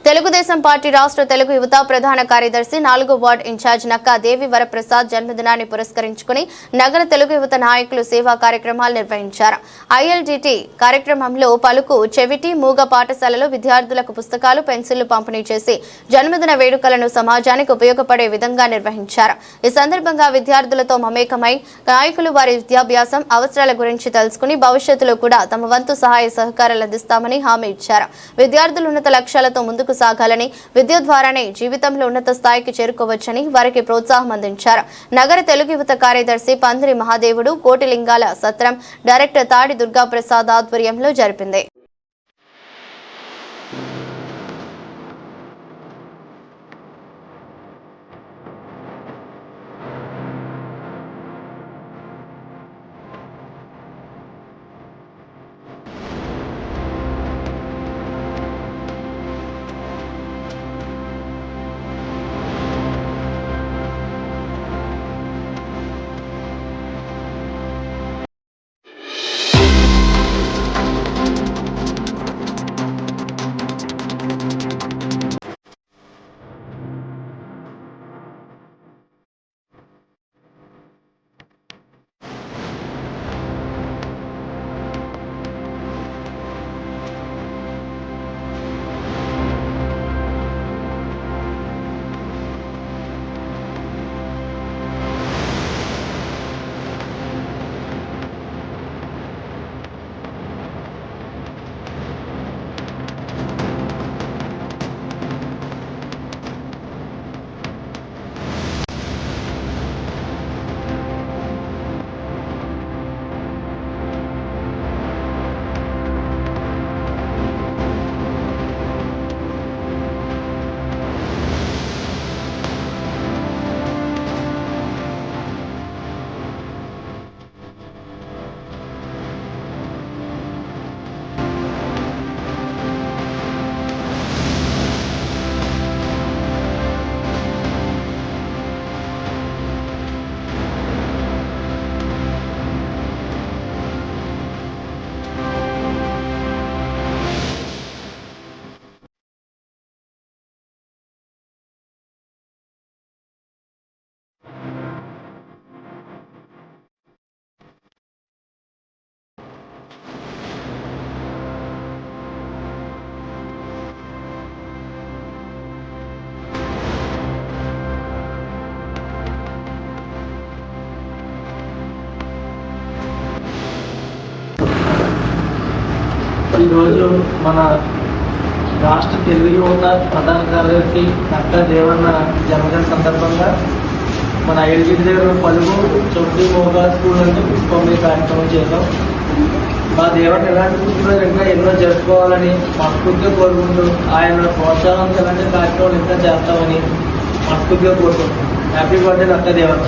Telugu Desam party రాష్ట్ర తెలుగు యువత ప్రధాన కార్యదర్శి 4వ వార్డు ఇన్ఛార్జ్ నక్కా దేవి వరప్రసాద్ జన్మదినాన్ని పురస్కరించుకుని నగర తెలుగు యువత నాయకులు సేవా కార్యక్రమాలు నిర్వహించారు. ఐఎల్డిటి కార్యక్రమంలో పలుకు చెవిటి మూగ పాఠశాలలో విద్యార్థులకు పుస్తకాలు పెన్సిళ్లు పంపిణీ చేసి జన్మదిన వేడుకలను సమాజానికి ఉపయోగపడే విధంగా నిర్వహించారు. ఈ సందర్భంగా విద్యార్థులతో మమేకమై నాయకులు వారి విద్యాభ్యాసం అవసరాల గురించి తెలుసుకుని భవిష్యత్తులో కూడా తమ వంతు సహాయ సహకారాలు అందిస్తామని హామీ ఇచ్చారు. విద్యార్థులు ఉన్నత లక్ష్యాలతో ముందుకు సాగాలని విద్య ద్వారానే జీవితంలో ఉన్నత స్థాయికి చేరుకోవచ్చని వారికి ప్రోత్సాహం అందించారు. నగర తెలుగు యువత కార్యదర్శి పందిరి మహాదేవుడు కోటిలింగాల సత్రం డైరెక్టర్ తాడి దుర్గాప్రసాద్ ఆధ్వర్యంలో జరిపింది. ఈరోజు మన రాష్ట్ర తెలుగు యువత ప్రధాన కార్యదర్శి నక్కా దేవన్న జన్మదిన సందర్భంగా మన ఐఎల్జీ దగ్గర పలుగు చొట్టి మోగా స్కూల్ అంటే పుష్పంలో కార్యక్రమం చేద్దాం. మా దేవన్న ఎలాంటి పుస్తకాలు ఇంకా ఎన్నో జరుపుకోవాలని మనస్ఫూర్తిగా కోరుకుంటూ ఆయన ప్రోత్సాహం ఎలాంటి కార్యక్రమాలు ఇంకా చేస్తామని మనస్ఫూర్తిగా కోరుకుంటాం. Happy birthday Nakka Devanna.